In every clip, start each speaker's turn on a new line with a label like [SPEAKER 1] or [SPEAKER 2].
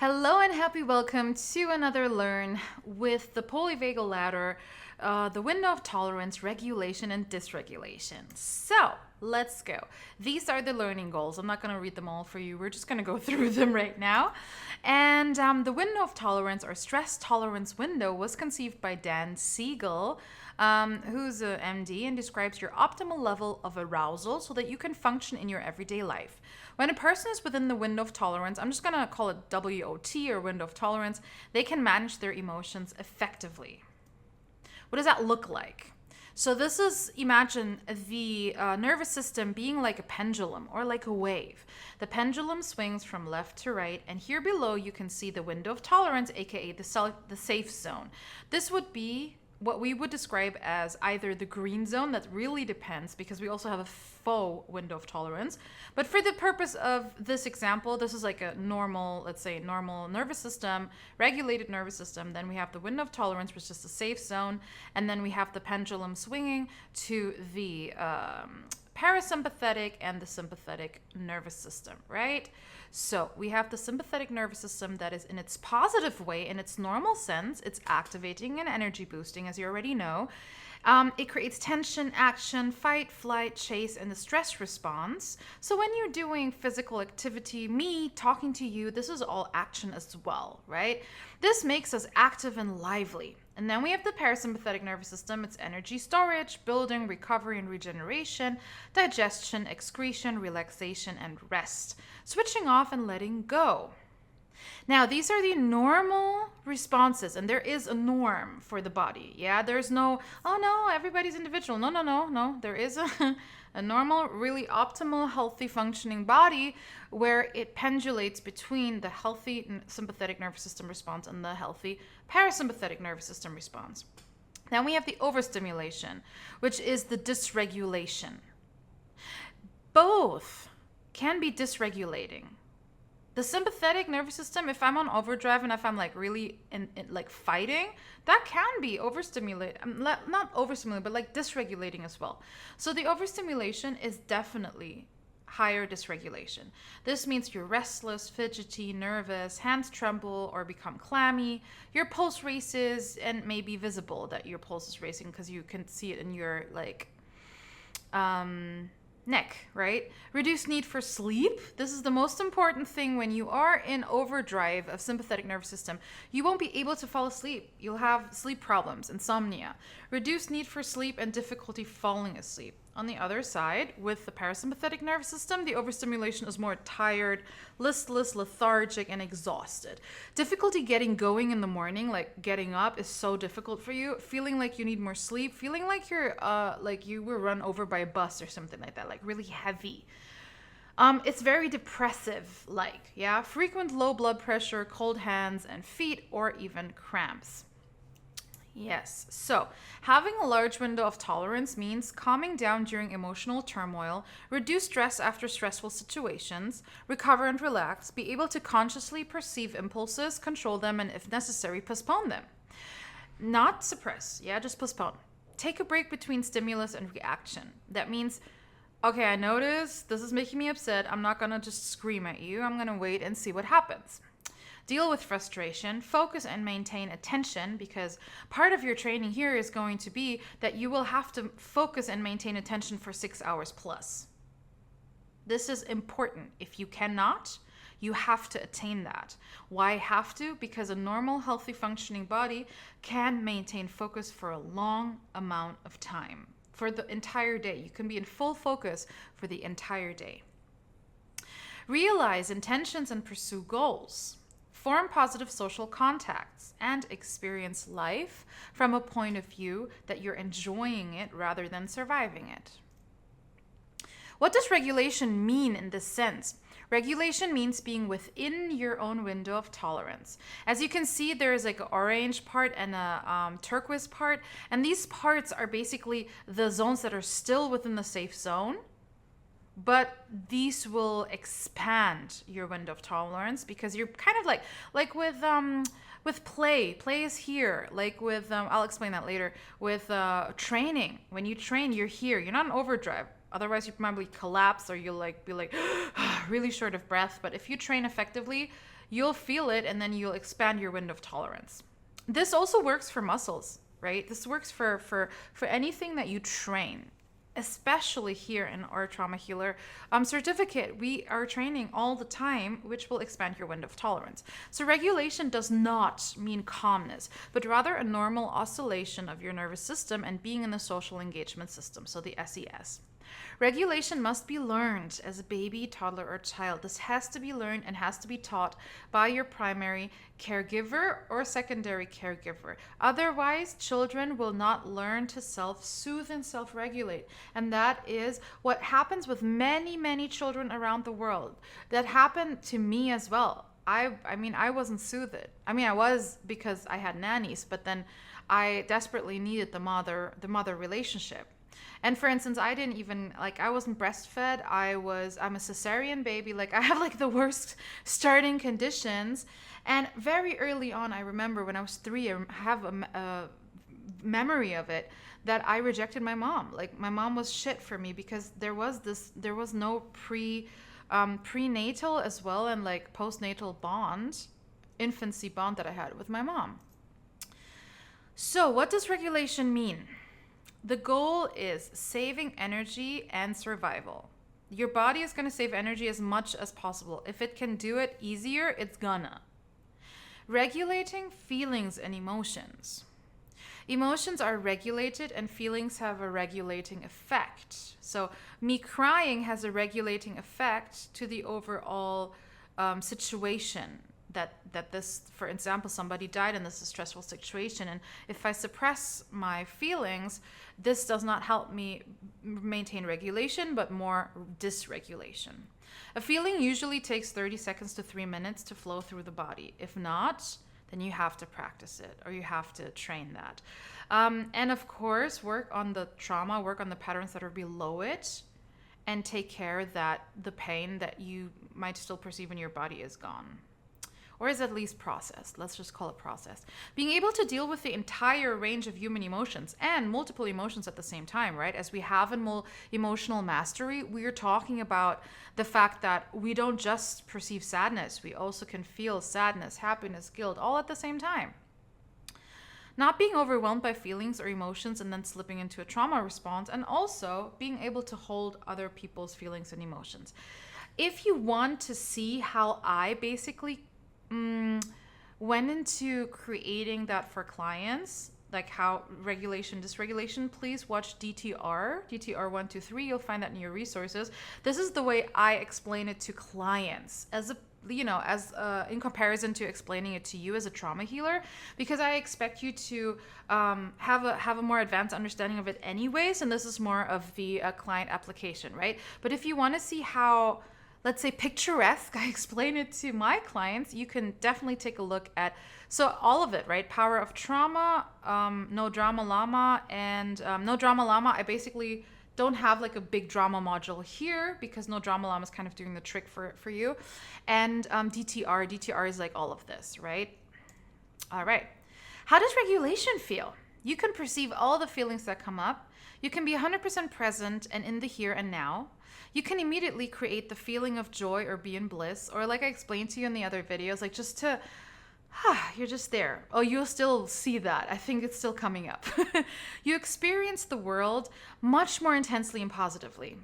[SPEAKER 1] Hello and happy welcome to another Learn with the Polyvagal ladder, the window of tolerance, regulation, and dysregulation. So let's go. These are the learning goals. I'm not going to read them all for you. We're just going to go through them right now. And the window of tolerance or stress tolerance window was conceived by Dan Siegel, who's an MD, and describes your optimal level of arousal so that you can function in your everyday life. When a person is within the window of tolerance, I'm just going to call it WOT or window of tolerance, they can manage their emotions effectively. What does that look like? So this is, imagine the nervous system being like a pendulum or like a wave. The pendulum swings from left to right, and here below you can see the window of tolerance, aka the safe zone. This would be what we would describe as either the green zone, that really depends because we also have a faux window of tolerance. But for the purpose of this example, this is like a normal, let's say normal nervous system, regulated nervous system. Then we have the window of tolerance, which is the safe zone. And then we have the pendulum swinging to the parasympathetic and the sympathetic nervous system, right? So we have the sympathetic nervous system that is in its positive way, in its normal sense. It's activating and energy boosting, as you already know. It creates tension, action, fight, flight, chase, and the stress response. So when you're doing physical activity, me talking to you, this is all action as well, right? This makes us active and lively. And then we have the parasympathetic nervous system. It's energy storage, building, recovery and regeneration, digestion, excretion, relaxation, and rest. Switching off and letting go. Now, these are the normal responses, and there is a norm for the body. Yeah, there's no, oh no, everybody's individual. No. There is a normal, really optimal, healthy, functioning body where it pendulates between the healthy sympathetic nervous system response and the healthy parasympathetic nervous system response. Then we have the overstimulation, which is the dysregulation. Both can be dysregulating. The sympathetic nervous system, if I'm on overdrive and if I'm like really in like fighting, that can be overstimulated. Not overstimulated, but like dysregulating as well. So the overstimulation is definitely higher dysregulation. This means you're restless, fidgety, nervous, hands tremble or become clammy. Your pulse races and may be visible that your pulse is racing because you can see it in your like neck, right? Reduced need for sleep. This is the most important thing when you are in overdrive of sympathetic nervous system. You won't be able to fall asleep. You'll have sleep problems, insomnia. Reduced need for sleep and difficulty falling asleep. On the other side, with the parasympathetic nervous system, the overstimulation is more tired, listless, lethargic, and exhausted. Difficulty getting going in the morning, like getting up, is so difficult for you. Feeling like you need more sleep, feeling like you're like you were run over by a bus or something like that, like really heavy. It's very depressive, like, yeah, frequent low blood pressure, cold hands and feet, or even cramps. Yes, so having a large window of tolerance means calming down during emotional turmoil, reduce stress after stressful situations, recover and relax, be able to consciously perceive impulses, control them, and if necessary, postpone them. Not suppress, yeah, just postpone. Take a break between stimulus and reaction. That means, okay, I notice this is making me upset. I'm not gonna just scream at you. I'm gonna wait and see what happens. Deal with frustration, focus and maintain attention, because part of your training here is going to be that you will have to focus and maintain attention for 6 hours plus. This is important. If you cannot, you have to attain that. Why have to? Because a normal, healthy, functioning body can maintain focus for a long amount of time. For the entire day. You can be in full focus for the entire day. Realize intentions and pursue goals. Form positive social contacts and experience life from a point of view that you're enjoying it rather than surviving it. What does regulation mean in this sense? Regulation means being within your own window of tolerance. As you can see, there is like an orange part and a turquoise part, and these parts are basically the zones that are still within the safe zone. But these will expand your window of tolerance because you're kind of like with play is here. Like with I'll explain that later. With training, when you train, you're here. You're not in overdrive. Otherwise, you probably collapse or you'll like be like really short of breath. But if you train effectively, you'll feel it and then you'll expand your window of tolerance. This also works for muscles, right? This works for anything that you train. Especially here in our trauma healer certificate, we are training all the time, which will expand your window of tolerance. So regulation does not mean calmness, but rather a normal oscillation of your nervous system and being in the social engagement system, so the SES. Regulation must be learned as a baby, toddler, or child. This has to be learned and has to be taught by your primary caregiver or secondary caregiver. Otherwise, children will not learn to self-soothe and self-regulate. And that is what happens with many, many children around the world. That happened to me as well. I mean, I wasn't soothed. I mean, I was because I had nannies, but then I desperately needed the mother relationship. And for instance, I didn't even, I wasn't breastfed. I'm a cesarean baby. I have the worst starting conditions. And very early on, I remember when I was 3, I have a memory of it, that I rejected my mom. My mom was shit for me because there was no prenatal as well and postnatal bond, infancy bond that I had with my mom. So what does regulation mean? The goal is saving energy and survival. Your body is going to save energy as much as possible. If it can do it easier, it's gonna. Regulating feelings and emotions. Emotions are regulated and feelings have a regulating effect. So me crying has a regulating effect to the overall situation. That this, for example, somebody died and this is a stressful situation, and if I suppress my feelings, this does not help me maintain regulation, but more dysregulation. A feeling usually takes 30 seconds to 3 minutes to flow through the body. If not, then you have to practice it or you have to train that. And of course, work on the trauma, work on the patterns that are below it, and take care that the pain that you might still perceive in your body is gone. Or is at least processed. Let's just call it processed. Being able to deal with the entire range of human emotions and multiple emotions at the same time, right? As we have in emotional mastery, we are talking about the fact that we don't just perceive sadness. We also can feel sadness, happiness, guilt, all at the same time. Not being overwhelmed by feelings or emotions and then slipping into a trauma response, and also being able to hold other people's feelings and emotions. If you want to see how I basically went into creating that for clients, how regulation, dysregulation, please watch DTR 1, 2, 3. You'll find that in your resources. This is the way I explain it to clients in comparison to explaining it to you as a trauma healer, because I expect you to have a more advanced understanding of it anyways, and this is more of the client application, right? But if you want to see how, let's say, picturesque I explain it to my clients, you can definitely take a look at, so all of it, right? Power of Trauma, No Drama Llama, and No Drama Llama, I basically don't have a big drama module here because No Drama Llama is kind of doing the trick for you. And DTR is all of this, right? All right. How does regulation feel? You can perceive all the feelings that come up. You can be 100% present and in the here and now. You can immediately create the feeling of joy or be in bliss, or like I explained to you in the other videos, just to, you're just there. Oh, you'll still see that. I think it's still coming up. You experience the world much more intensely and positively.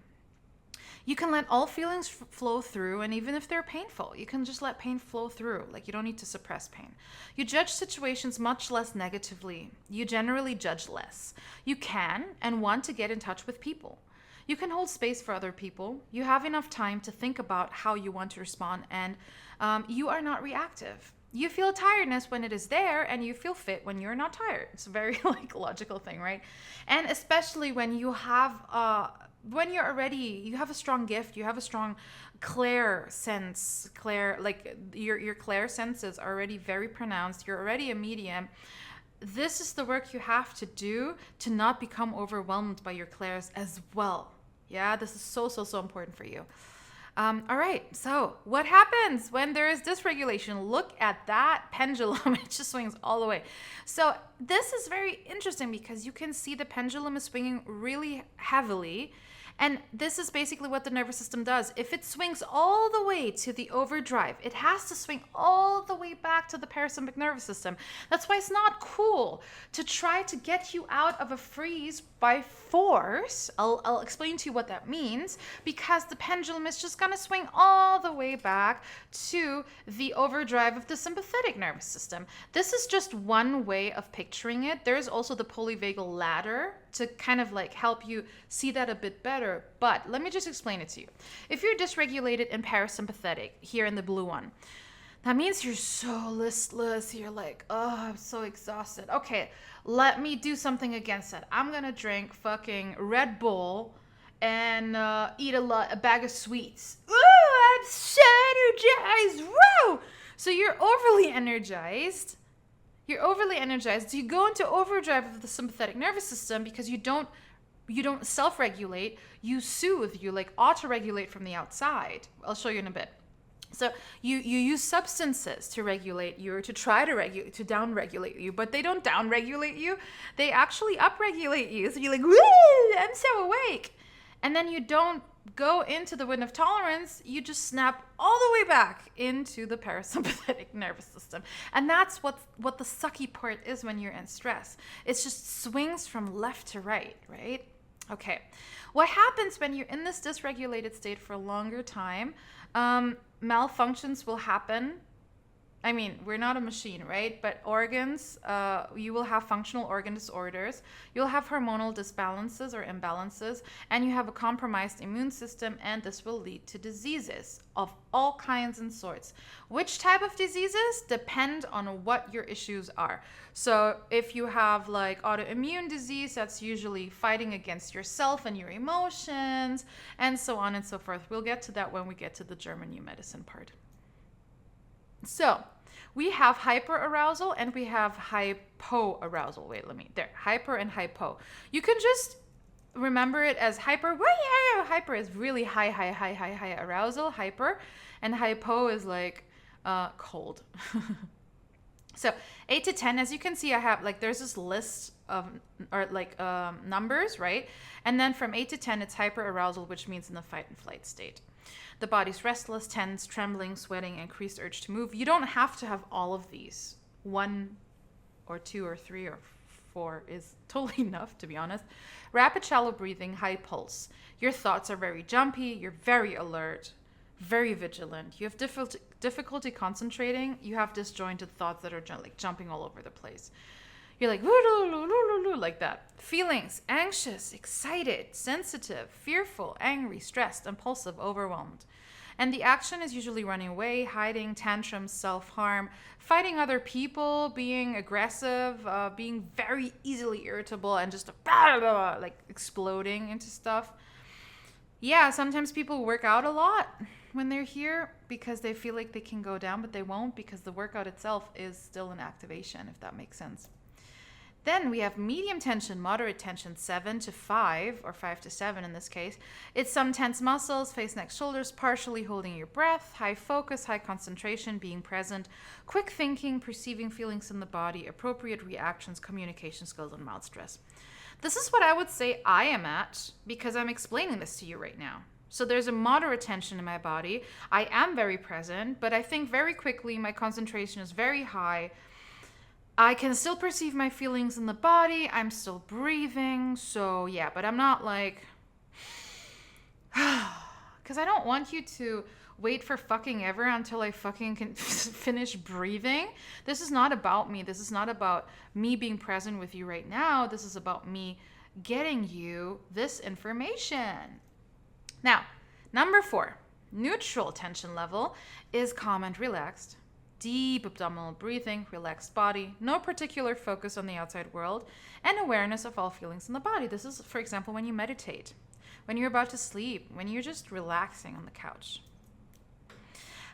[SPEAKER 1] You can let all feelings flow through, and even if they're painful, you can just let pain flow through. You don't need to suppress pain. You judge situations much less negatively. You generally judge less. You can and want to get in touch with people. You can hold space for other people. You have enough time to think about how you want to respond, and you are not reactive. You feel tiredness when it is there, and you feel fit when you're not tired. It's a very logical thing, right? And especially when you have when you're already, you have a strong gift, you have a strong clair sense, your clair senses are already very pronounced, you're already a medium. This is the work you have to do to not become overwhelmed by your clairs as well. Yeah, this is so important for you. All right, so what happens when there is dysregulation? Look at that pendulum. It just swings all the way. So this is very interesting because you can see the pendulum is swinging really heavily, And this is basically what the nervous system does. If it swings all the way to the overdrive, it has to swing all the way back to the parasympathetic nervous system. That's why it's not cool to try to get you out of a freeze by force. I'll explain to you what that means, because the pendulum is just going to swing all the way back to the overdrive of the sympathetic nervous system. This is just one way of picturing it. There's also the polyvagal ladder to kind of like help you see that a bit better. But let me just explain it to you. If you're dysregulated in parasympathetic, here in the blue one, that means you're so listless. You're like, oh, I'm so exhausted. Okay, let me do something against that. I'm going to drink fucking Red Bull and eat a bag of sweets. Ooh, I'm so energized. Woo! So you're overly energized. You go into overdrive of the sympathetic nervous system because you don't self-regulate. You soothe. You like auto-regulate from the outside. I'll show you in a bit. So you use substances to regulate you, or to try to down-regulate you, but they don't down-regulate you. They actually up-regulate you. So you're like, woo, I'm so awake. And then you don't go into the wind of tolerance. You just snap all the way back into the parasympathetic nervous system. And that's what the sucky part is when you're in stress. It just swings from left to right, right? Okay. What happens when you're in this dysregulated state for a longer time? Malfunctions will happen. I mean, we're not a machine, right? But organs, you will have functional organ disorders. You'll have hormonal disbalances or imbalances, and you have a compromised immune system, and this will lead to diseases of all kinds and sorts. Which type of diseases depend on what your issues are. So if you have like autoimmune disease, that's usually fighting against yourself and your emotions, and so on and so forth. We'll get to that when we get to the German new medicine part. So we have hyperarousal and we have hypoarousal. Wait, hyper and hypo. You can just remember it as hyper. Hyper is really high arousal, hyper, and hypo is like cold. So 8 to 10, as you can see, I have like, there's this list of numbers, right? And then from 8 to 10, it's hyperarousal, which means in the fight and flight state. The body's restless, tense, trembling, sweating, increased urge to move. You don't have to have all of these. 1 or 2 or 3 or 4 is totally enough, to be honest. Rapid, shallow breathing, high pulse. Your thoughts are very jumpy. You're very alert, very vigilant. You have difficulty concentrating. You have disjointed thoughts that are like jumping all over the place. You're like, like that. Feelings, anxious, excited, sensitive, fearful, angry, stressed, impulsive, overwhelmed. And the action is usually running away, hiding, tantrums, self-harm, fighting other people, being aggressive, being very easily irritable, and just like exploding into stuff. Yeah, sometimes people work out a lot when they're here because they feel like they can go down, but they won't, because the workout itself is still an activation, if that makes sense. Then we have medium tension, moderate tension, 7 to 5, or 5 to 7 in this case. It's some tense muscles, face, neck, shoulders, partially holding your breath, high focus, high concentration, being present, quick thinking, perceiving feelings in the body, appropriate reactions, communication skills, and mild stress. This is what I would say I am at, because I'm explaining this to you right now. So there's a moderate tension in my body. I am very present, but I think very quickly. My concentration is very high. I can still perceive my feelings in the body. I'm still breathing. So yeah, but I'm not like, because I don't want you to wait for fucking ever until I fucking can finish breathing. This is not about me. This is not about me being present with you right now. This is about me getting you this information. Now, number 4, neutral tension level is calm and relaxed. Deep abdominal breathing, relaxed body, no particular focus on the outside world, and awareness of all feelings in the body. This is, for example, when you meditate, when you're about to sleep, when you're just relaxing on the couch.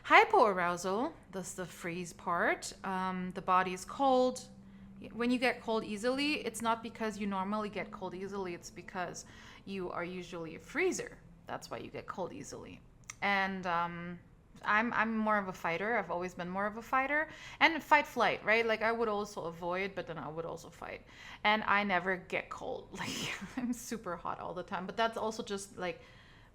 [SPEAKER 1] Hypoarousal, that's the freeze part. The body is cold. When you get cold easily, it's not because you normally get cold easily, it's because you are usually a freezer. That's why you get cold easily. And I'm more of a fighter. I've always been more of a fighter. And fight flight, right? Like I would also avoid, but then I would also fight. And I never get cold. Like I'm super hot all the time. But that's also just like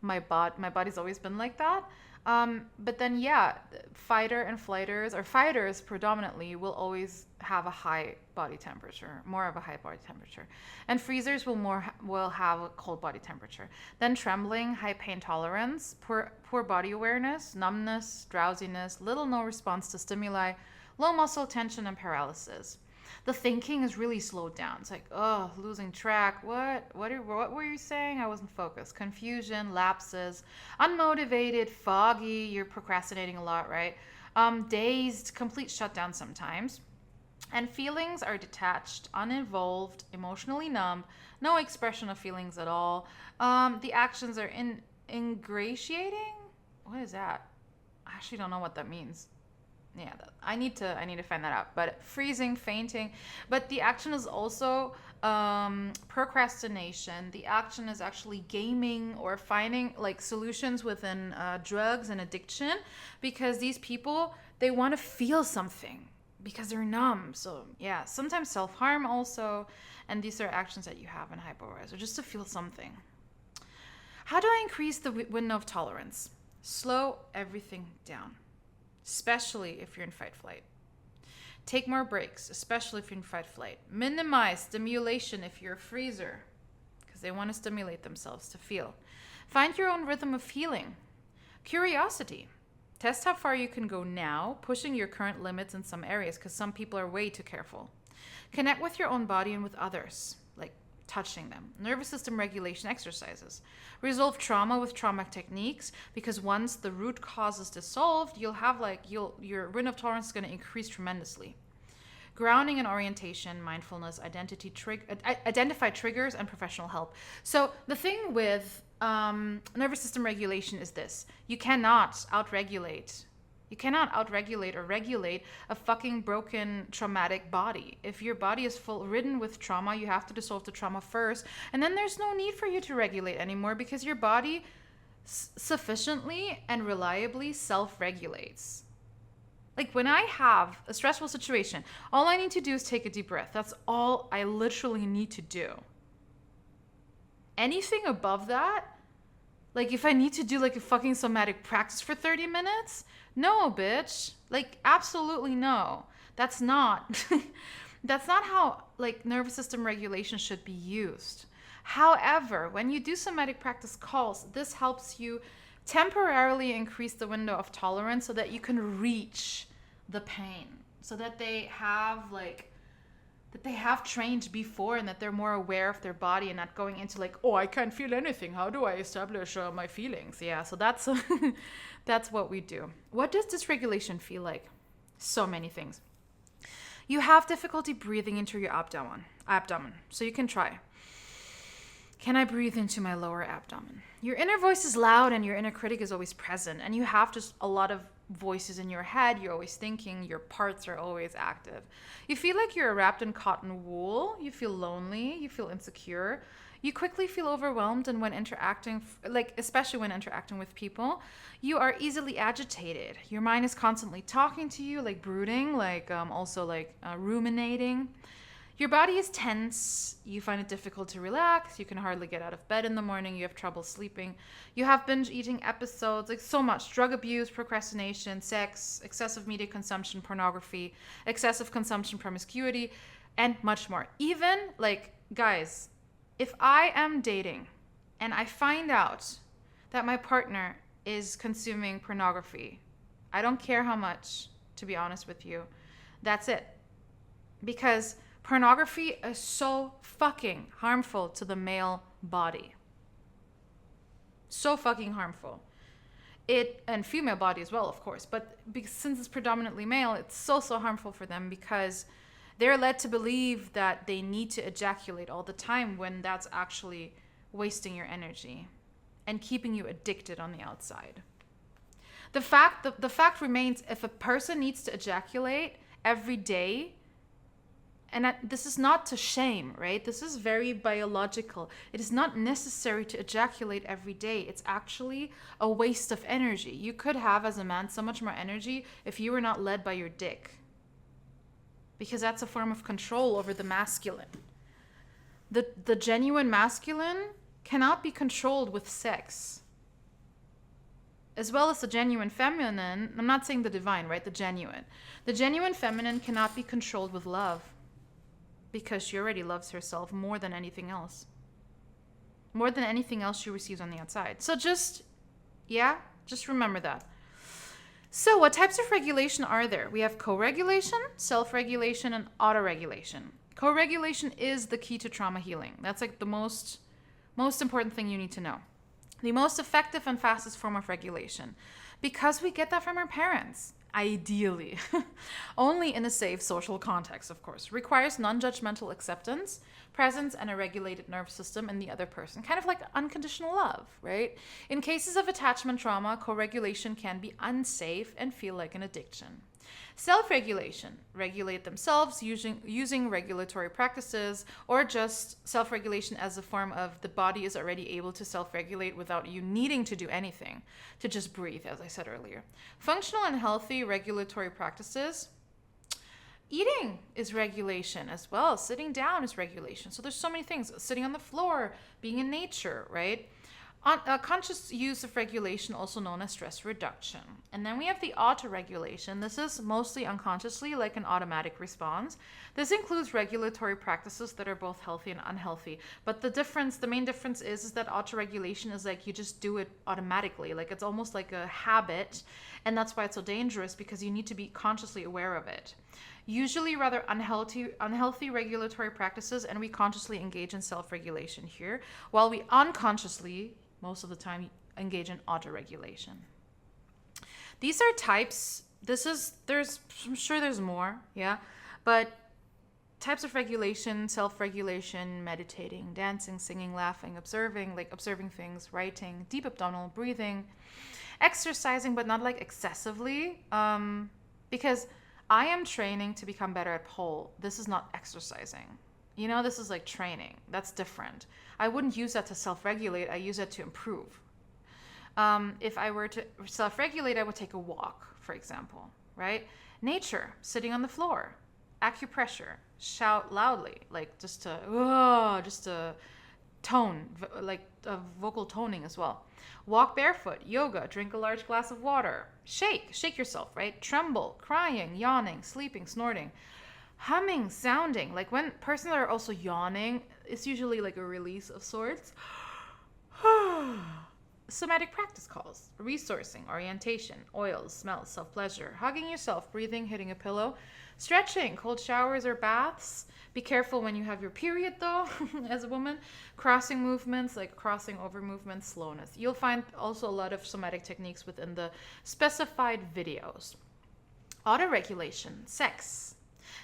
[SPEAKER 1] my body's always been like that. But then yeah, fighter and flighters, or fighters predominantly, will always have a high body temperature, more of a high body temperature, and freezers will have a cold body temperature. Then trembling, high pain tolerance, poor body awareness, numbness, drowsiness, little no response to stimuli, low muscle tension, and paralysis. The thinking is really slowed down. It's like, oh, losing track. What were you saying? I wasn't focused. Confusion, lapses, unmotivated, foggy. You're procrastinating a lot, right? Dazed, complete shutdown sometimes. And feelings are detached, uninvolved, emotionally numb, no expression of feelings at all. The actions are ingratiating. What is that? I actually don't know what that means. Yeah, I need to find that out. But freezing, fainting, but the action is also procrastination. The action is actually gaming or finding like solutions within drugs and addiction, because these people, they want to feel something because they're numb. So yeah, sometimes self-harm also, and these are actions that you have in hypoarousal, just to feel something. How do I increase the window of tolerance? Slow everything down, especially if you're in fight flight. Take more breaks, especially if you're in fight flight. Minimize stimulation if you're a freezer, because they want to stimulate themselves to feel. Find your own rhythm of healing. Curiosity. Test how far you can go now, pushing your current limits in some areas, because some people are way too careful. Connect with your own body and with others, like touching them. Nervous system regulation exercises. Resolve trauma with trauma techniques, because once the root cause is dissolved, you'll have your window of tolerance is going to increase tremendously. Grounding and orientation, mindfulness, identify triggers, and professional help. So the thing with nervous system regulation is this: you cannot outregulate or regulate a fucking broken traumatic body. If your body is ridden with trauma, you have to dissolve the trauma first, and then there's no need for you to regulate anymore, because your body sufficiently and reliably self-regulates. Like when I have a stressful situation, all I need to do is take a deep breath. That's all I literally need to do. Anything above that, like if I need to do like a fucking somatic practice for 30 minutes, no, bitch. Like absolutely no. That's not that's not how like nervous system regulation should be used. However, when you do somatic practice calls, this helps you temporarily increase the window of tolerance so that you can reach the pain, so that they have trained before, and that they're more aware of their body and not going into like, oh, I can't feel anything. How do I establish my feelings? Yeah, so that's that's what we do. What does dysregulation feel like? So many things. You have difficulty breathing into your abdomen. So you can try. Can I breathe into my lower abdomen? Your inner voice is loud and your inner critic is always present, and you have just a lot of voices in your head. You're always thinking, your parts are always active. You feel like you're wrapped in cotton wool. You feel lonely. You feel insecure. You quickly feel overwhelmed, and when interacting, especially when interacting with people, you are easily agitated. Your mind is constantly talking to you, like brooding, ruminating. Your body is tense. You find it difficult to relax. You can hardly get out of bed in the morning. You have trouble sleeping. You have binge eating episodes, like so much. Drug abuse, procrastination, sex, excessive media consumption, pornography, excessive consumption, promiscuity, and much more. Even, guys, if I am dating and I find out that my partner is consuming pornography, I don't care how much, to be honest with you. That's it. Because pornography is so fucking harmful to the male body. So fucking harmful. And female body as well, of course. But since it's predominantly male, it's so harmful for them, because they're led to believe that they need to ejaculate all the time, when that's actually wasting your energy and keeping you addicted on the outside. The fact remains, if a person needs to ejaculate every day, this is not to shame, right? This is very biological. It is not necessary to ejaculate every day. It's actually a waste of energy. You could have, as a man, so much more energy if you were not led by your dick, because that's a form of control over the masculine. The genuine masculine cannot be controlled with sex. As well as the genuine feminine, I'm not saying the divine, right? The genuine. The genuine feminine cannot be controlled with love, because she already loves herself more than anything else. More than anything else she receives on the outside. So just remember that. So what types of regulation are there? We have co-regulation, self-regulation, and auto-regulation. Co-regulation is the key to trauma healing. That's like the most important thing you need to know. The most effective and fastest form of regulation. Because we get that from our parents, ideally. Only in a safe social context, of course. Requires non-judgmental acceptance, presence, and a regulated nervous system in the other person. Kind of like unconditional love, right? In cases of attachment trauma, co-regulation can be unsafe and feel like an addiction. Self-regulation, regulate themselves using regulatory practices, or just self-regulation as a form of the body is already able to self-regulate without you needing to do anything, to just breathe, as I said earlier. Functional and healthy regulatory practices. Eating is regulation as well. Sitting down is regulation. So there's so many things. Sitting on the floor, being in nature, right? Conscious use of regulation, also known as stress reduction. And then we have the auto-regulation. This is mostly unconsciously, like an automatic response. This includes regulatory practices that are both healthy and unhealthy. But the main difference is that auto-regulation is like you just do it automatically. Like it's almost like a habit. And that's why it's so dangerous, because you need to be consciously aware of it. Usually rather unhealthy regulatory practices, and we consciously engage in self-regulation here, while we unconsciously, most of the time, engage in auto-regulation. These are types. I'm sure there's more, yeah, but types of regulation: self-regulation, meditating, dancing, singing, laughing, observing things, writing, deep abdominal breathing, exercising, but not like excessively, because I am training to become better at pole. This is not exercising. This is like training. That's different. I wouldn't use that to self-regulate. I use it to improve. If I were to self-regulate, I would take a walk, for example, right? Nature, sitting on the floor, acupressure, shout loudly, like just to tone, like vocal toning as well. Walk barefoot, yoga, drink a large glass of water, shake yourself, right? Tremble, crying, yawning, sleeping, snorting, humming, sounding. Like when persons are also yawning, it's usually like a release of sorts. Somatic practice calls, resourcing, orientation, oils, smells, self-pleasure, hugging yourself, breathing, hitting a pillow, stretching, cold showers or baths. Be careful when you have your period though, as a woman. Crossing movements, like crossing over movements, slowness. You'll find also a lot of somatic techniques within the specified videos. Auto-regulation, sex.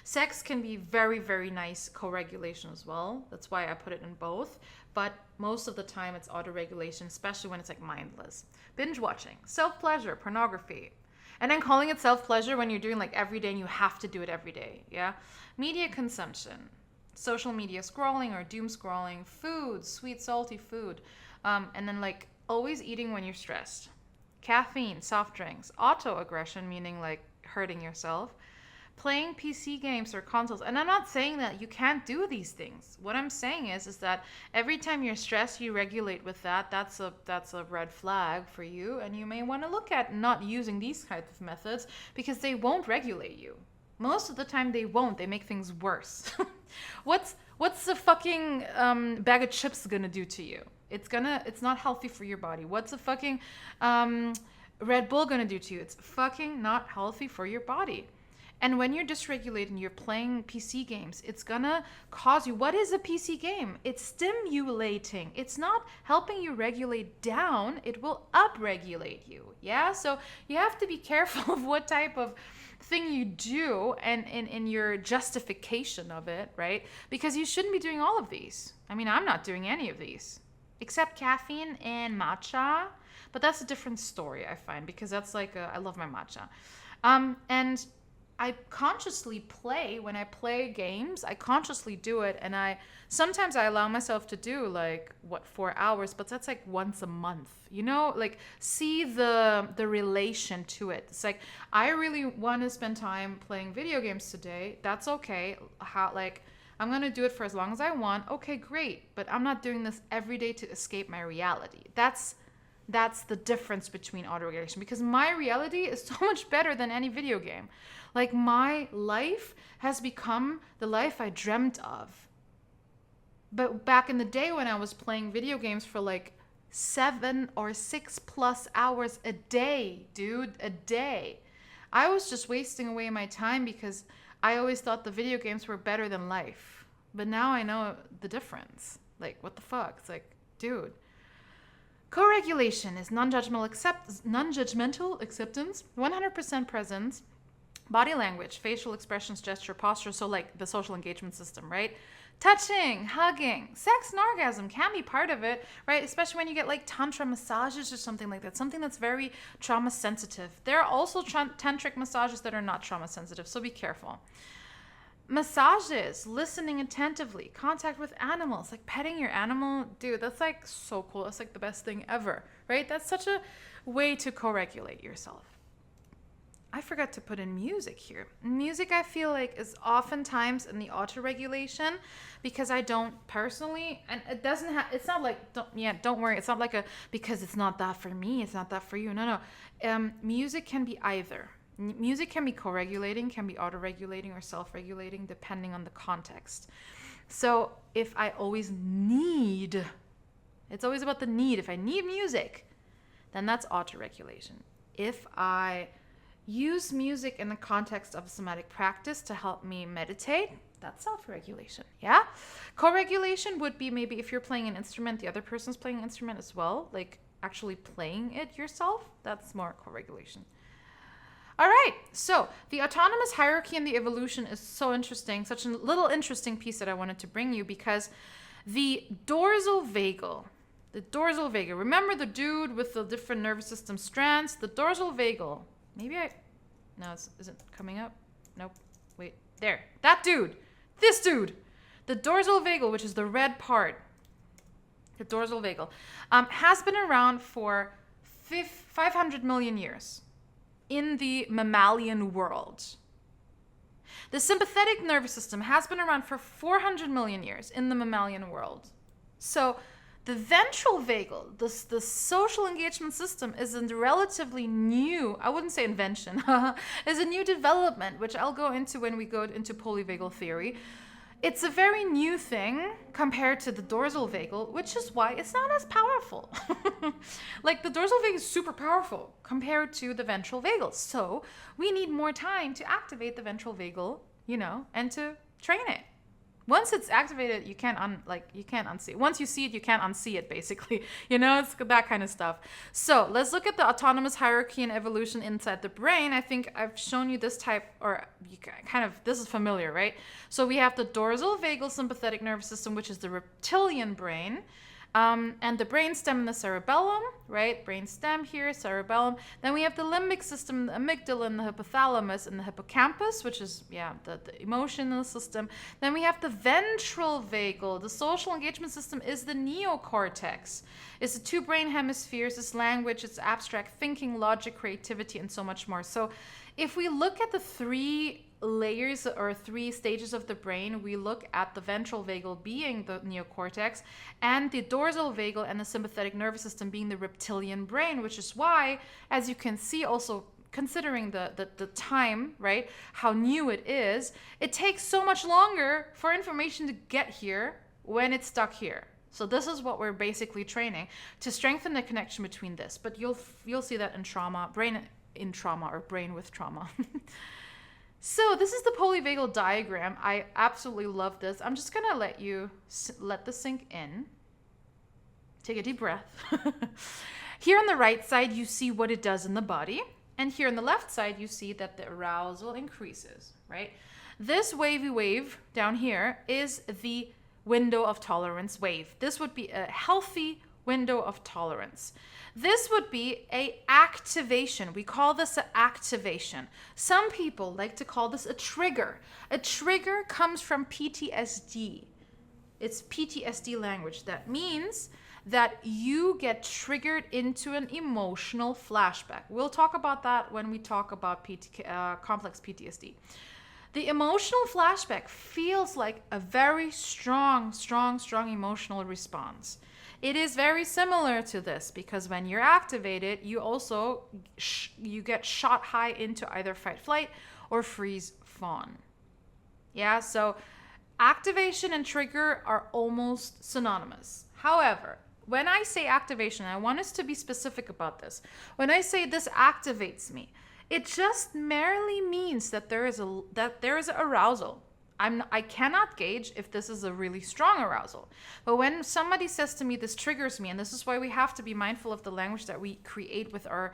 [SPEAKER 1] Sex can be very, very nice co-regulation as well. That's why I put it in both. But most of the time it's auto-regulation, especially when it's like mindless. Binge watching, self-pleasure, pornography. And then calling it self-pleasure when you're doing like every day and you have to do it every day, yeah? Media consumption, social media scrolling or doom scrolling, food, sweet, salty food. And then like always eating when you're stressed. Caffeine, soft drinks, auto-aggression, meaning like hurting yourself. Playing PC games or consoles. And I'm not saying that you can't do these things. What I'm saying is that every time you're stressed, you regulate with that. That's a red flag for you. And you may want to look at not using these types of methods because they won't regulate you. Most of the time they won't. They make things worse. What's the fucking bag of chips gonna do to you? It's not healthy for your body. What's a fucking Red Bull gonna do to you? It's fucking not healthy for your body. And when you're dysregulated and you're playing PC games, it's gonna cause you... What is a PC game? It's stimulating. It's not helping you regulate down. It will upregulate you, yeah? So you have to be careful of what type of thing you do and in your justification of it, right? Because you shouldn't be doing all of these. I mean, I'm not doing any of these. Except caffeine and matcha. But that's a different story, I find, because that's like... I love my matcha. And... I consciously play. When I play games, I consciously do it, and sometimes I allow myself to do like 4 hours, but that's like once a month, like see the relation to it. It's like, I really want to spend time playing video games today. That's okay. I'm going to do it for as long as I want. Okay, great. But I'm not doing this every day to escape my reality. That's the difference between autoregulation, because my reality is so much better than any video game. Like, my life has become the life I dreamt of. But back in the day when I was playing video games for like 7 or 6+ hours a day, dude, a day, I was just wasting away my time because I always thought the video games were better than life. But now I know the difference. Like, what the fuck? It's like, dude. Co-regulation is non-judgmental acceptance, 100% presence, body language, facial expressions, gesture, posture, so like the social engagement system, right? Touching, hugging, sex and orgasm can be part of it, right? Especially when you get like tantra massages or something like that, something that's very trauma sensitive. There are also tantric massages that are not trauma sensitive, so be careful. Massages, listening attentively, contact with animals, like petting your animal, dude, that's like so cool. That's like the best thing ever, right? That's such a way to co-regulate yourself. I forgot to put in music here. Music, I feel like, is oftentimes in the auto-regulation, because I don't personally, and it doesn't have, it's not like, don't worry, it's not like because it's not that for me, it's not that for you. No. Music can be either. Music can be co-regulating, can be auto-regulating or self-regulating, depending on the context. So if I always need, it's always about the need. If I need music, then that's auto-regulation. If I use music in the context of a somatic practice to help me meditate, that's self-regulation, yeah? Co-regulation would be maybe if you're playing an instrument, the other person's playing an instrument as well, like actually playing it yourself, that's more co-regulation. All right, so the autonomous hierarchy and the evolution is so interesting, such a little interesting piece that I wanted to bring you, because the dorsal vagal, remember the dude with the different nervous system strands? The dorsal vagal, is it coming up? Nope, wait, there, this dude, the dorsal vagal, which is the red part, the dorsal vagal, has been around for 500 million years. In the mammalian world. The sympathetic nervous system has been around for 400 million years in the mammalian world. So the ventral vagal, the social engagement system, is a relatively new, I wouldn't say invention, is a new development, which I'll go into when we go into polyvagal theory. It's a very new thing compared to the dorsal vagal, which is why it's not as powerful. Like, the dorsal vagal is super powerful compared to the ventral vagal. So we need more time to activate the ventral vagal, and to train it. Once it's activated, you can't unsee it. Once you see it, you can't unsee it, basically. It's that kind of stuff. So let's look at the autonomous hierarchy and evolution inside the brain. I think I've shown you this type, or this is familiar, right? So we have the dorsal vagal sympathetic nervous system, which is the reptilian brain. And the brainstem and the cerebellum, right? Brainstem here, cerebellum. Then we have the limbic system, the amygdala, and the hypothalamus, and the hippocampus, which is, the emotional system. Then we have the ventral vagal. The social engagement system is the neocortex. It's the 2 brain hemispheres, it's language, it's abstract thinking, logic, creativity, and so much more. So if we look at the 3 layers or 3 stages of the brain, we look at the ventral vagal being the neocortex, and the dorsal vagal and the sympathetic nervous system being the reptilian brain, which is why, as you can see also, considering the time, right, how new it is, it takes so much longer for information to get here when it's stuck here. So this is what we're basically training to strengthen the connection between this. But you'll see that in trauma, brain in trauma, or brain with trauma. So this is the polyvagal diagram. I absolutely love this. I'm just gonna let this sink in. Take a deep breath. Here on the right side, you see what it does in the body. And here on the left side, you see that the arousal increases, right? This wavy wave down here is the window of tolerance wave. This would be a healthy window of tolerance. This would be a activation. We call this an activation. Some people like to call this a trigger. A trigger comes from PTSD. It's PTSD language. That means that you get triggered into an emotional flashback. We'll talk about that when we talk about complex PTSD. The emotional flashback feels like a very strong emotional response. It is very similar to this because when you're activated, you also you get shot high into either fight, flight, or freeze, fawn. Yeah, so activation and trigger are almost synonymous. However, when I say activation, I want us to be specific about this. When I say this activates me, it just merely means that there is a arousal. I cannot gauge if this is a really strong arousal. But when somebody says to me, this triggers me, and this is why we have to be mindful of the language that we create with our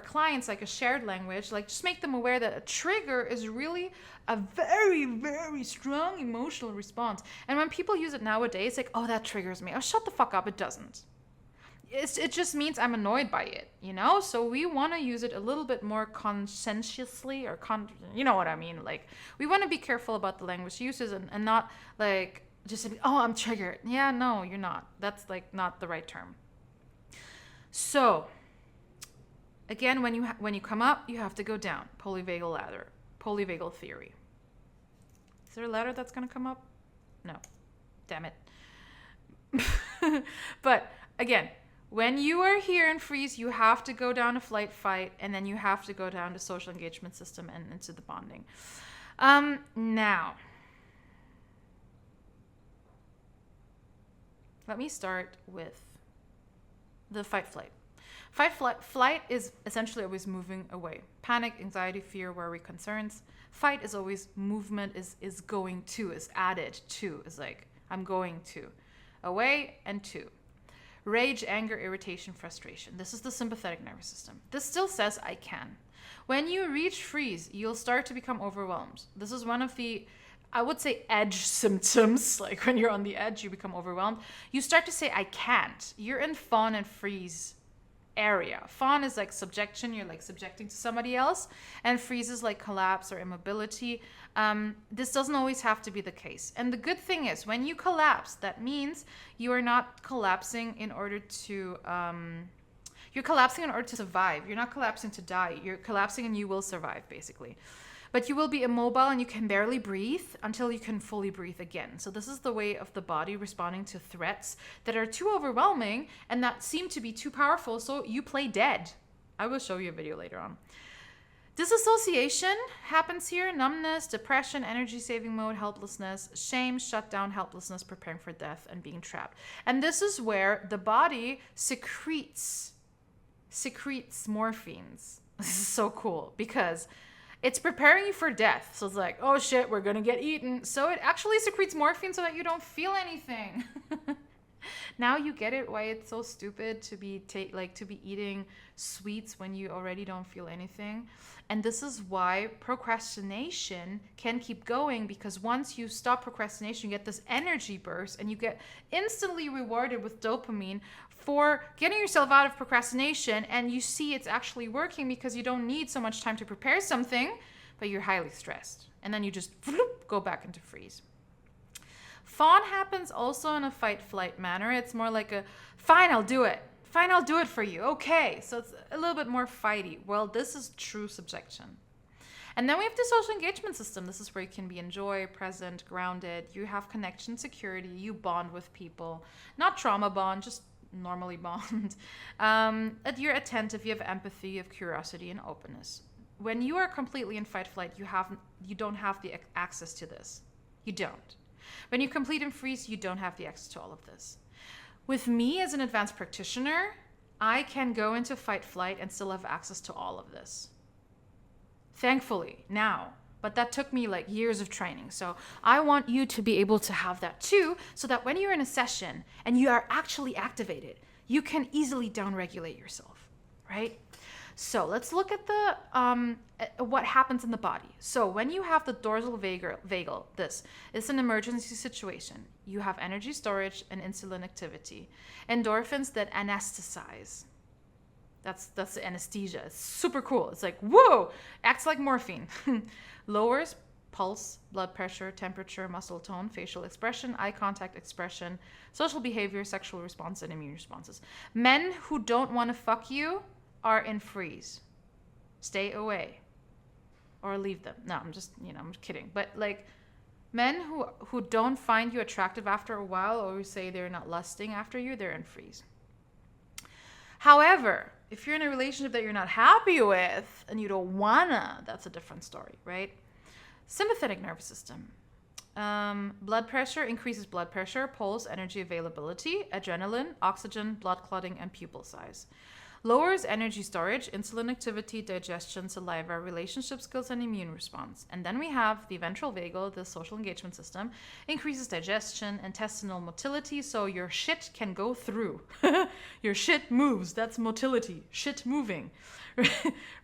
[SPEAKER 1] clients, like a shared language, like just make them aware that a trigger is really a very, very strong emotional response. And when people use it nowadays, like, oh, that triggers me. Oh, shut the fuck up. It doesn't. It just means I'm annoyed by it, you know? So we want to use it a little bit more conscientiously or you know what I mean? Like, we want to be careful about the language uses and not like just saying, oh, I'm triggered. Yeah, no, you're not. That's like not the right term. So again, when you come up, you have to go down. Polyvagal ladder, polyvagal theory. Is there a ladder that's going to come up? No. Damn it. But again, when you are here in freeze, you have to go down to flight, fight, and then you have to go down to social engagement system and into the bonding. Now, let me start with the fight, flight. Flight is essentially always moving away. Panic, anxiety, fear, worry, concerns. Fight is always movement, is going to, is added to, is like, I'm going to. Away and to. Rage, anger, irritation, frustration. This is the sympathetic nervous system. This still says I can. When you reach freeze, you'll start to become overwhelmed. This is one of the, I would say, edge symptoms. Like when you're on the edge, you become overwhelmed. You start to say I can't. You're in fawn and freeze area. Fawn is like subjection. You're like subjecting to somebody else. And freeze is like collapse or immobility. This doesn't always have to be the case. And the good thing is when you collapse, that means you are not collapsing in order to, you're collapsing in order to survive. You're not collapsing to die. You're collapsing and you will survive basically. But you will be immobile and you can barely breathe until you can fully breathe again. So this is the way of the body responding to threats that are too overwhelming and that seem to be too powerful. So you play dead. I will show you a video later on. Disassociation happens here. Numbness, depression, energy saving mode, helplessness, shame, shutdown, helplessness, preparing for death, and being trapped. And this is where the body secretes morphines. This is so cool because it's preparing you for death. So it's like, oh shit, we're gonna get eaten. So it actually secretes morphine so that you don't feel anything. Now you get it why it's so stupid to be eating sweets when you already don't feel anything. And this is why procrastination can keep going, because once you stop procrastination, you get this energy burst and you get instantly rewarded with dopamine for getting yourself out of procrastination, and you see it's actually working because you don't need so much time to prepare something, but you're highly stressed. And then you just go back into freeze. Fawn happens also in a fight-flight manner. It's more like a, fine, I'll do it. Fine, I'll do it for you. Okay, so it's a little bit more fighty. Well, this is true subjection. And then we have the social engagement system. This is where you can be in joy, present, grounded. You have connection, security. You bond with people. Not trauma bond, just normally bond. You're attentive, you have empathy, you have curiosity and openness. When you are completely in fight-flight, you don't have the access to this. You don't. When you complete in freeze, you don't have the access to all of this. With me as an advanced practitioner, I can go into fight-flight and still have access to all of this. Thankfully, now. But that took me like years of training. So I want you to be able to have that too, so that when you're in a session and you are actually activated, you can easily downregulate yourself, right? So let's look at the what happens in the body. So when you have the dorsal vagal, this is an emergency situation. You have energy storage and insulin activity, endorphins that anesthetize. That's the anesthesia. It's super cool. It's like, whoa, acts like morphine. Lowers pulse, blood pressure, temperature, muscle tone, facial expression, eye contact expression, social behavior, sexual response, and immune responses. Men who don't want to fuck you are in freeze. Stay away. Or leave them. No, I'm just kidding. But like men who don't find you attractive after a while, or who say they're not lusting after you, they're in freeze. However, if you're in a relationship that you're not happy with and you don't wanna, that's a different story, right? Sympathetic nervous system. Blood pressure increases blood pressure, pulse, energy availability, adrenaline, oxygen, blood clotting, and pupil size. Lowers energy storage, insulin activity, digestion, saliva, relationship skills, and immune response. And then we have the ventral vagal, the social engagement system, increases digestion, intestinal motility, so your shit can go through. Your shit moves, that's motility, shit moving.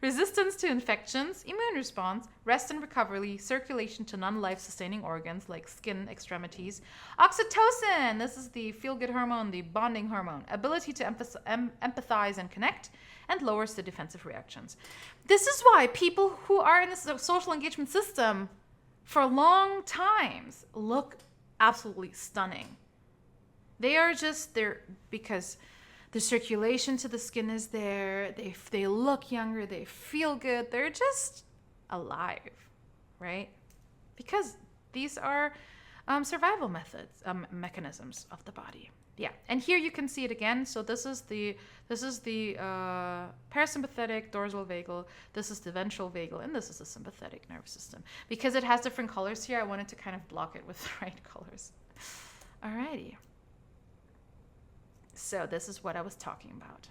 [SPEAKER 1] Resistance to infections, immune response, rest and recovery, circulation to non-life sustaining organs like skin, extremities. Oxytocin, this is the feel-good hormone, the bonding hormone. Ability to empathize and connect, and lowers the defensive reactions. This is why people who are in this social engagement system for long times look absolutely stunning. They are just there because the circulation to the skin is there. They look younger. They feel good. They're just alive, right? Because these are survival mechanisms of the body. Yeah, and here you can see it again. So this is the parasympathetic dorsal vagal. This is the ventral vagal, and this is the sympathetic nervous system. Because it has different colors here, I wanted to kind of block it with the right colors. Alrighty. So this is what I was talking about.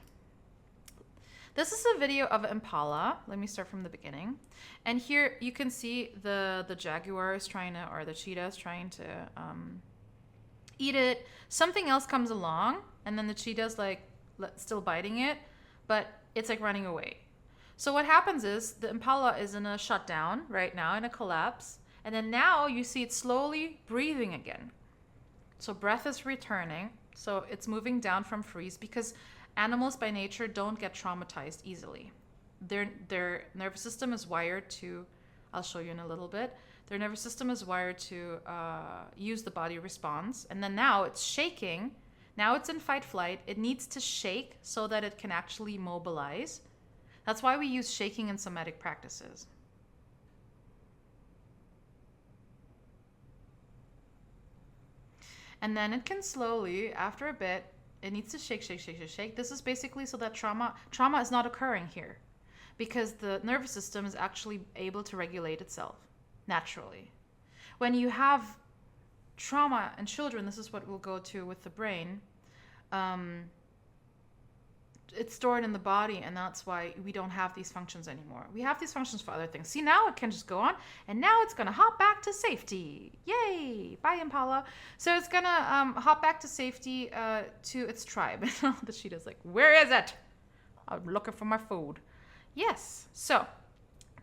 [SPEAKER 1] This is a video of impala. Let me start from the beginning. And here you can see the jaguar is trying to, or the cheetah is trying to eat it. Something else comes along, and then the cheetah's like still biting it, but it's like running away. So what happens is the impala is in a shutdown right now, in a collapse. And then now you see it slowly breathing again. So breath is returning. So it's moving down from freeze because animals by nature don't get traumatized easily. Their nervous system is wired to, I'll show you in a little bit, their nervous system is wired to use the body response. And then now it's shaking. Now it's in fight flight. It needs to shake so that it can actually mobilize. That's why we use shaking in somatic practices. And then it can slowly, after a bit, it needs to shake. This is basically so that trauma is not occurring here, because the nervous system is actually able to regulate itself naturally. When you have trauma in children, this is what we'll go to with the brain, it's stored in the body, and that's why we don't have these functions anymore. We have these functions for other things. See, now it can just go on, and now it's gonna hop back to safety. Yay! Bye, impala. So it's gonna hop back to safety to its tribe. The cheetah's like, where is it? I'm looking for my food. Yes. So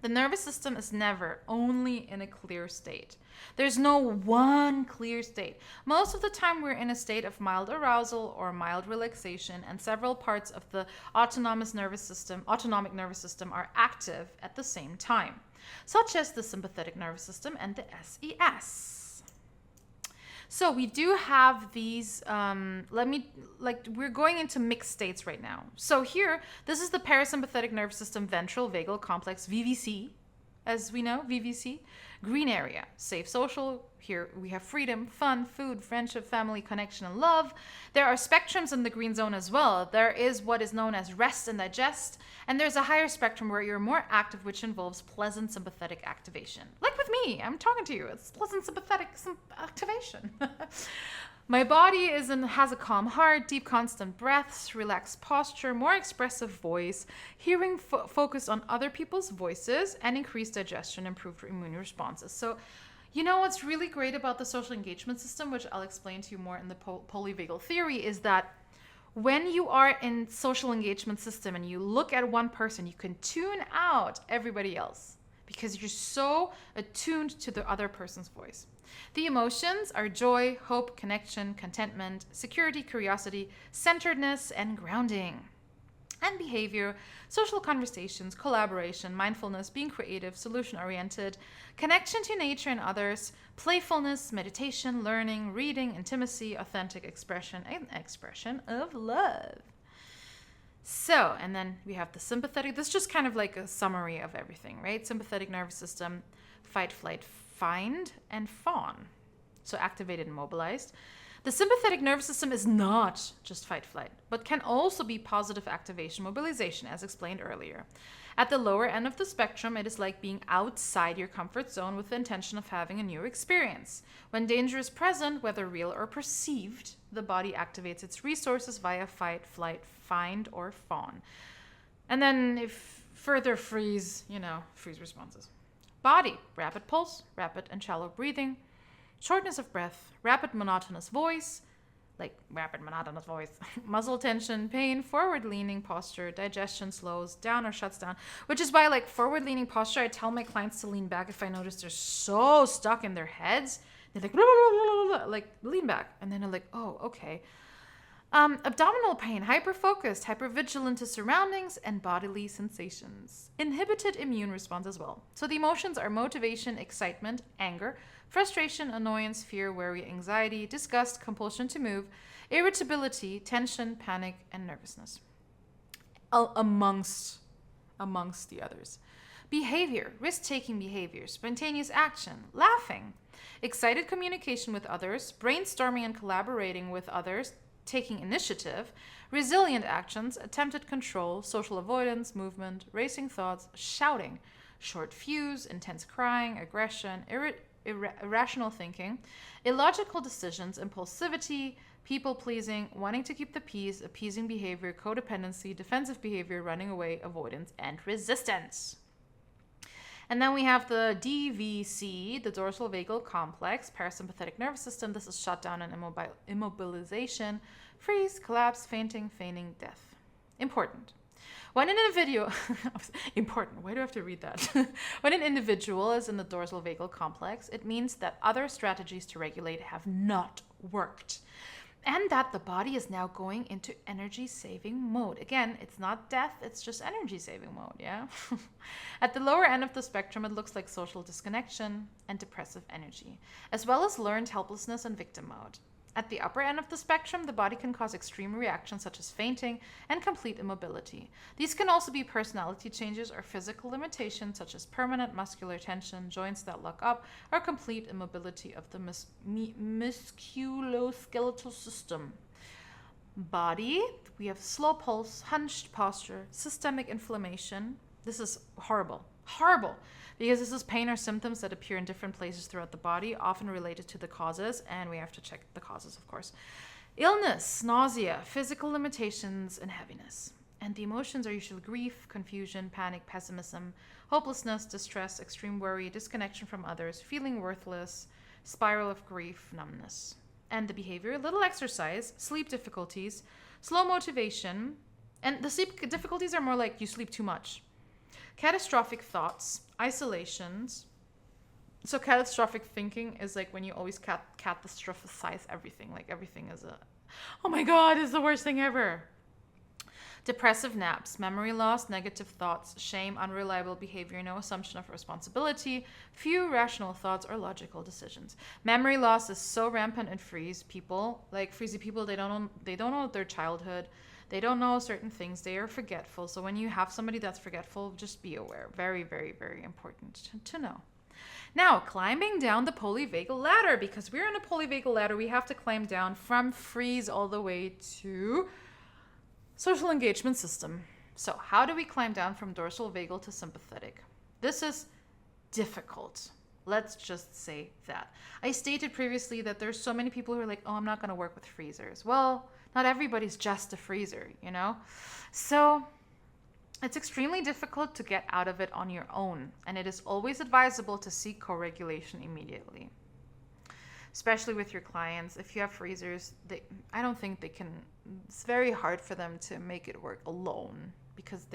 [SPEAKER 1] the nervous system is never only in a clear state. There's no one clear state. Most of the time we're in a state of mild arousal or mild relaxation, and several parts of the autonomic nervous system are active at the same time, such as the sympathetic nervous system and the SES. So we do have these, we're going into mixed states right now. So here, this is the parasympathetic nervous system ventral vagal complex, VVC, as we know, VVC. Green area, safe, social. Here we have freedom, fun, food, friendship, family, connection, and love. There are spectrums in the green zone as well. There is what is known as rest and digest, and there's a higher spectrum where you're more active, which involves pleasant sympathetic activation. Like with me, I'm talking to you. It's pleasant sympathetic activation. My body has a calm heart, deep constant breaths, relaxed posture, more expressive voice, hearing focus on other people's voices, and increased digestion, improved immune responses. So you know what's really great about the social engagement system, which I'll explain to you more in the polyvagal theory, is that When you are in social engagement system and you look at one person, you can tune out everybody else because you're so attuned to the other person's voice. The emotions are joy, hope, connection, contentment, security, curiosity, centeredness, and grounding. And behavior, social conversations, collaboration, mindfulness, being creative, solution-oriented, connection to nature and others, playfulness, meditation, learning, reading, intimacy, authentic expression, and expression of love. So, and then we have the sympathetic. This is just kind of like a summary of everything, right? Sympathetic nervous system, fight, flight, find, and fawn. So activated and mobilized. The sympathetic nervous system is not just fight flight, but can also be positive activation mobilization, as explained earlier. At the lower end of the spectrum, it is like being outside your comfort zone with the intention of having a new experience. When danger is present, whether real or perceived, the body activates its resources via fight, flight, find, or fawn. And then if further freeze responses. Body, rapid pulse, rapid and shallow breathing, shortness of breath, rapid monotonous voice, muscle tension, pain, forward-leaning posture, digestion slows down or shuts down, which is why forward-leaning posture, I tell my clients to lean back if I notice they're so stuck in their heads. They're like, blah, blah, blah, blah, lean back. And then they're like, oh, okay. Abdominal pain, hyper-focused, hyper-vigilant to surroundings and bodily sensations. Inhibited immune response as well. So the emotions are motivation, excitement, anger, frustration, annoyance, fear, worry, anxiety, disgust, compulsion to move, irritability, tension, panic, and nervousness. Amongst the others. Behavior, risk-taking behavior, spontaneous action, laughing, excited communication with others, brainstorming and collaborating with others, taking initiative, resilient actions, attempted control, social avoidance, movement, racing thoughts, shouting, short fuse, intense crying, aggression, irrational thinking, illogical decisions, impulsivity, people-pleasing, wanting to keep the peace, appeasing behavior, codependency, defensive behavior, running away, avoidance, and resistance. And then we have the DVC, the dorsal vagal complex, parasympathetic nervous system. This is shutdown and immobilization, freeze, collapse, fainting, feigning, death. Important. When an individual, important, why do I have to read that? When an individual is in the dorsal vagal complex, it means that other strategies to regulate have not worked. And that the body is now going into energy-saving mode. Again, it's not death, it's just energy-saving mode, yeah? At the lower end of the spectrum, it looks like social disconnection and depressive energy, as well as learned helplessness and victim mode. At the upper end of the spectrum, the body can cause extreme reactions such as fainting and complete immobility. These can also be personality changes or physical limitations such as permanent muscular tension, joints that lock up, or complete immobility of the musculoskeletal system. Body, we have slow pulse, hunched posture, systemic inflammation. This is horrible. Because this is pain or symptoms that appear in different places throughout the body, often related to the causes, and we have to check the causes, of course. Illness, nausea, physical limitations, and heaviness. And the emotions are usually grief, confusion, panic, pessimism, hopelessness, distress, extreme worry, disconnection from others, feeling worthless, spiral of grief, numbness. And the behavior, little exercise, sleep difficulties, slow motivation, and the sleep difficulties are more like you sleep too much. Catastrophic thoughts, isolations. So catastrophic thinking is like when you always catastrophize everything. Like everything is oh my God, it's the worst thing ever. Depressive naps, memory loss, negative thoughts, shame, unreliable behavior, no assumption of responsibility, few rational thoughts or logical decisions. Memory loss is so rampant in freeze people. Like freezy people, they don't know their childhood. They don't know certain things. They are forgetful. So when you have somebody that's forgetful, just be aware. Very, very, very important to know. Now, climbing down the polyvagal ladder. Because we're in a polyvagal ladder, we have to climb down from freeze all the way to social engagement system. So how do we climb down from dorsal vagal to sympathetic? This is difficult. Let's just say that. I stated previously that there's so many people who are like, oh, I'm not going to work with freezers. Well, not everybody's just a freezer, you know? So it's extremely difficult to get out of it on your own, and it is always advisable to seek co-regulation immediately. especially with your clients. If you have freezers, I don't think they can, it's very hard for them to make it work alone because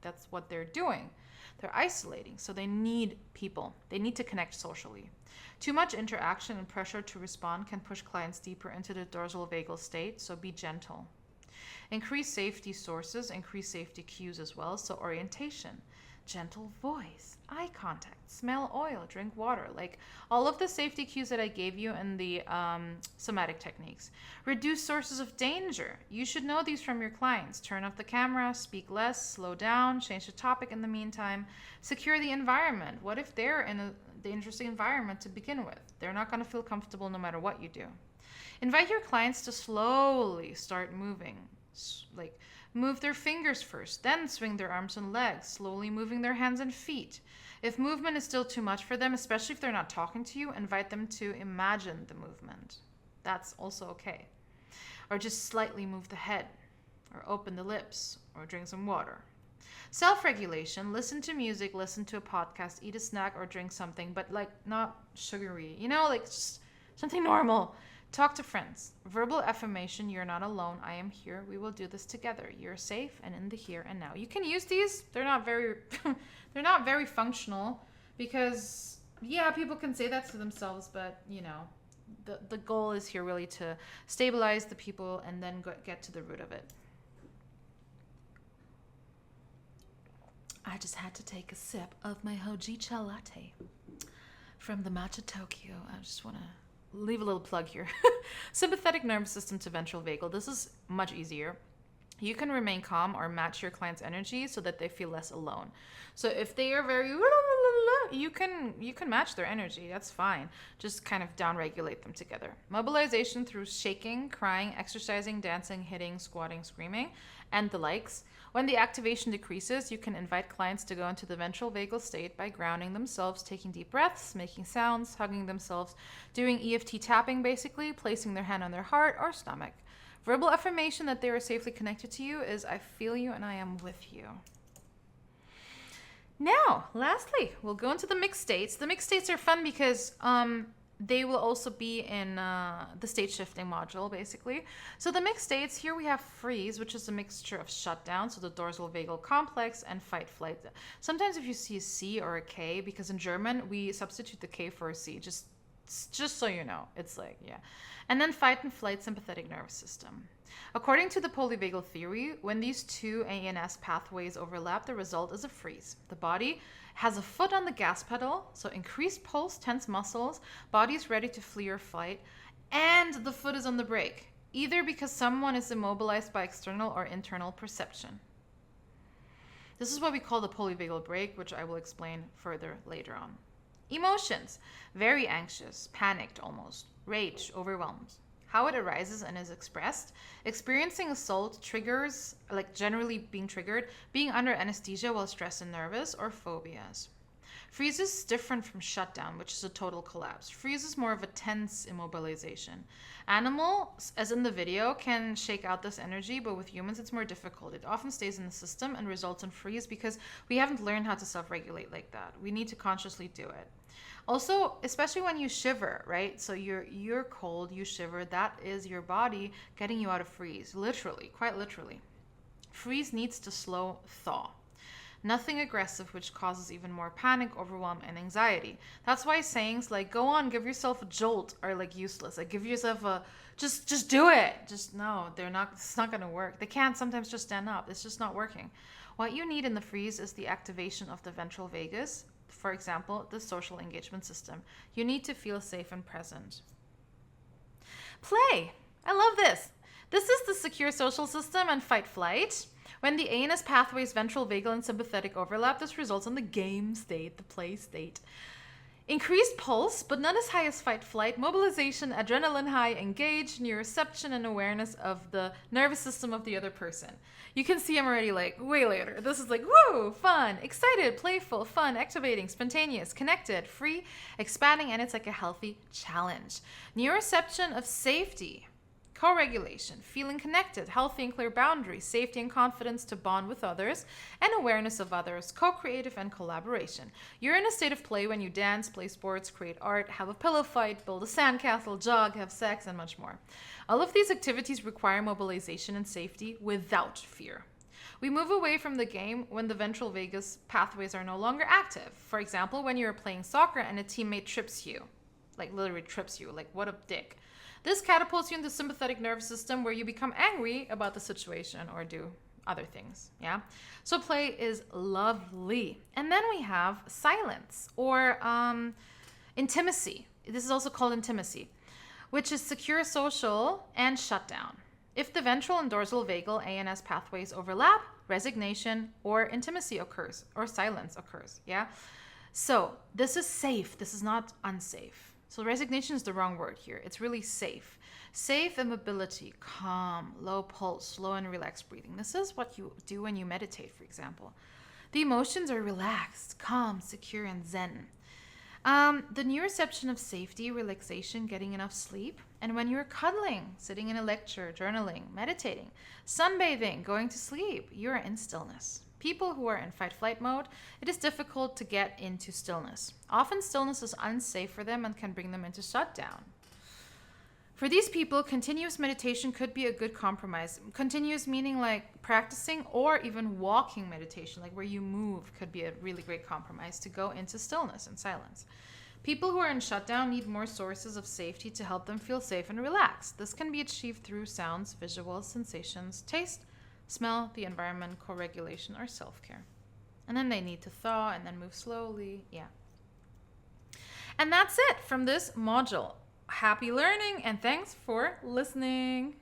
[SPEAKER 1] that's what they're doing. They're isolating, so they need people. They need to connect socially. Too much interaction and pressure to respond can push clients deeper into the dorsal vagal state, so be gentle. Increase safety sources, increase safety cues as well, so orientation, gentle voice, eye contact, smell oil, drink water, like all of the safety cues that I gave you in the somatic techniques. Reduce sources of danger. You should know these from your clients. Turn off the camera, speak less, slow down, change the topic in the meantime. Secure the environment. What if they're in a dangerous environment to begin with? They're not going to feel comfortable no matter what you do. Invite your clients to slowly start moving. Like move their fingers first, then swing their arms and legs, slowly moving their hands and feet. If movement is still too much for them, especially if they're not talking to you, invite them to imagine the movement. That's also okay. Or just slightly move the head, or open the lips, or drink some water. Self-regulation, listen to music, listen to a podcast, eat a snack, or drink something, but like not sugary, like just something normal. Talk to friends. Verbal affirmation, you're not alone. I am here. We will do this together. You're safe and in the here and now. You can use these. They're not very they're not very functional because people can say that to themselves, but the goal is here really to stabilize the people and then get to the root of it. I just had to take a sip of my hojicha latte from the Matcha Tokyo. I just want to leave a little plug here. Sympathetic nervous system to ventral vagal. This is much easier. You can remain calm or match your client's energy so that they feel less alone. So if they are very you can match their energy. That's fine. Just kind of down-regulate them together. Mobilization through shaking, crying, exercising, dancing, hitting, squatting, screaming, and the likes. When the activation decreases, you can invite clients to go into the ventral vagal state by grounding themselves, taking deep breaths, making sounds, hugging themselves, doing EFT tapping basically, placing their hand on their heart or stomach. Verbal affirmation that they are safely connected to you is, I feel you and I am with you. Now, lastly, we'll go into the mixed states. The mixed states are fun because they will also be in the state shifting module, basically. So the mixed states, here we have freeze, which is a mixture of shutdown, so the dorsal vagal complex, and fight flight. Sometimes if you see a C or a K, because in German we substitute the K for a C, just so you know, it's like, yeah. And then fight and flight sympathetic nervous system. According to the polyvagal theory, when these two ANS pathways overlap, the result is a freeze. The body has a foot on the gas pedal, so increased pulse, tense muscles, body is ready to flee or fight, and the foot is on the brake, either because someone is immobilized by external or internal perception. This is what we call the polyvagal brake, which I will explain further later on. Emotions: very anxious, panicked almost, rage, overwhelmed. How it arises and is expressed: experiencing assault, triggers, like generally being triggered, being under anesthesia while stressed and nervous, or phobias. Freeze is different from shutdown, which is a total collapse. Freeze is more of a tense immobilization. Animals, as in the video, can shake out this energy, but with humans it's more difficult. It often stays in the system and results in freeze because we haven't learned how to self-regulate like that. We need to consciously do it. Also, especially when you shiver, right? So you're cold, you shiver, that is your body getting you out of freeze, literally, quite literally. Freeze needs to slow thaw. Nothing aggressive, which causes even more panic, overwhelm, and anxiety. That's why sayings like, go on, give yourself a jolt, are like useless. Like, give yourself a, just do it. Just, no, it's not gonna work. They can't sometimes just stand up. It's just not working. What you need in the freeze is the activation of the ventral vagus. For example, the social engagement system. You need to feel safe and present. Play. I love this. This is the secure social system and fight-flight. When the ANS pathways ventral vagal and sympathetic overlap, this results in the game state, the play state. Increased pulse, but not as high as fight-flight, mobilization, adrenaline high, engaged, neuroception, and awareness of the nervous system of the other person. You can see I'm already like, way later. This is like, woo, fun, excited, playful, fun, activating, spontaneous, connected, free, expanding, and it's like a healthy challenge. Neuroception of safety. Co-regulation, feeling connected, healthy and clear boundaries, safety and confidence to bond with others, and awareness of others, co-creative and collaboration. You're in a state of play when you dance, play sports, create art, have a pillow fight, build a sandcastle, jog, have sex, and much more. All of these activities require mobilization and safety without fear. We move away from the game when the ventral vagus pathways are no longer active. For example, when you're playing soccer and a teammate trips you, like literally trips you, like what a dick. This catapults you into the sympathetic nervous system where you become angry about the situation or do other things, yeah? So play is lovely. And then we have silence or intimacy. This is also called intimacy, which is secure social and shutdown. If the ventral and dorsal vagal ANS pathways overlap, resignation or intimacy occurs or silence occurs, yeah? So this is safe. This is not unsafe. So resignation is the wrong word here. It's really safe. Safe and mobility, calm, low pulse, slow and relaxed breathing. This is what you do when you meditate, for example. The emotions are relaxed, calm, secure, and zen. The neuroception of safety, relaxation, getting enough sleep, and when you're cuddling, sitting in a lecture, journaling, meditating, sunbathing, going to sleep, you're in stillness. People who are in fight-flight mode, it is difficult to get into stillness. Often stillness is unsafe for them and can bring them into shutdown. For these people, continuous meditation could be a good compromise. Continuous meaning like practicing or even walking meditation, like where you move, could be a really great compromise to go into stillness and silence. People who are in shutdown need more sources of safety to help them feel safe and relaxed. This can be achieved through sounds, visuals, sensations, taste, smell, the environment, co-regulation, or self-care. And then they need to thaw and then move slowly. Yeah. And that's it from this module. Happy learning and thanks for listening.